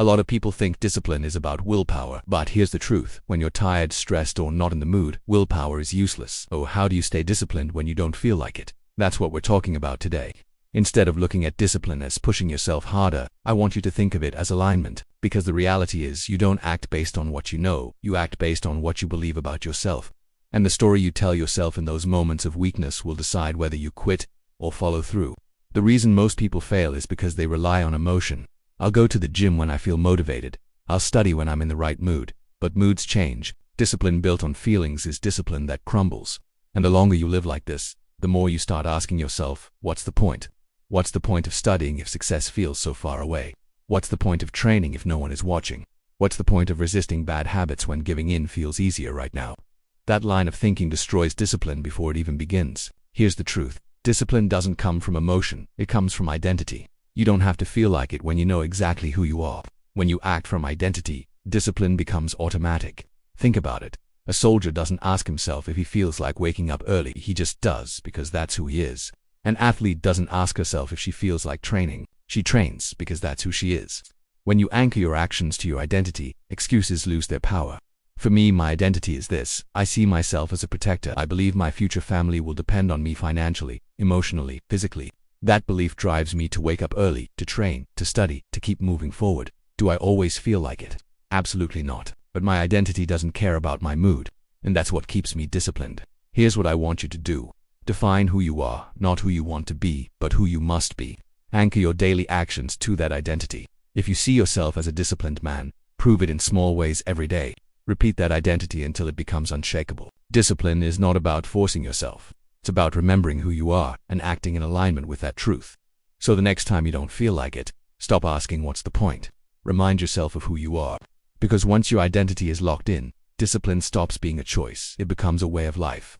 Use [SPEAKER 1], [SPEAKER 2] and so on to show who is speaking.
[SPEAKER 1] A lot of people think discipline is about willpower, but here's the truth. When you're tired, stressed, or not in the mood, willpower is useless. Oh, how do you stay disciplined when you don't feel like it? That's what we're talking about today. Instead of looking at discipline as pushing yourself harder, I want you to think of it as alignment, because the reality is you don't act based on what you know, you act based on what you believe about yourself. And the story you tell yourself in those moments of weakness will decide whether you quit or follow through. The reason most people fail is because they rely on emotion. I'll go to the gym when I feel motivated. I'll study when I'm in the right mood. But moods change. Discipline built on feelings is discipline that crumbles. And the longer you live like this, the more you start asking yourself, what's the point? What's the point of studying if success feels so far away? What's the point of training if no one is watching? What's the point of resisting bad habits when giving in feels easier right now? That line of thinking destroys discipline before it even begins. Here's the truth. Discipline doesn't come from emotion. It comes from identity. You don't have to feel like it when you know exactly who you are. When you act from identity, discipline becomes automatic. Think about it. A soldier doesn't ask himself if he feels like waking up early. He just does because that's who he is. An athlete doesn't ask herself if she feels like training. She trains because that's who she is. When you anchor your actions to your identity, excuses lose their power. For me, my identity is this. I see myself as a protector. I believe my future family will depend on me financially, emotionally, physically. That belief drives me to wake up early, to train, to study, to keep moving forward. Do I always feel like it? Absolutely not. But my identity doesn't care about my mood, and that's what keeps me disciplined. Here's what I want you to do. Define who you are, not who you want to be, but who you must be. Anchor your daily actions to that identity. If you see yourself as a disciplined man, prove it in small ways every day. Repeat that identity until it becomes unshakable. Discipline is not about forcing yourself. It's about remembering who you are and acting in alignment with that truth. So the next time you don't feel like it, stop asking what's the point. Remind yourself of who you are. Because once your identity is locked in, discipline stops being a choice. It becomes a way of life.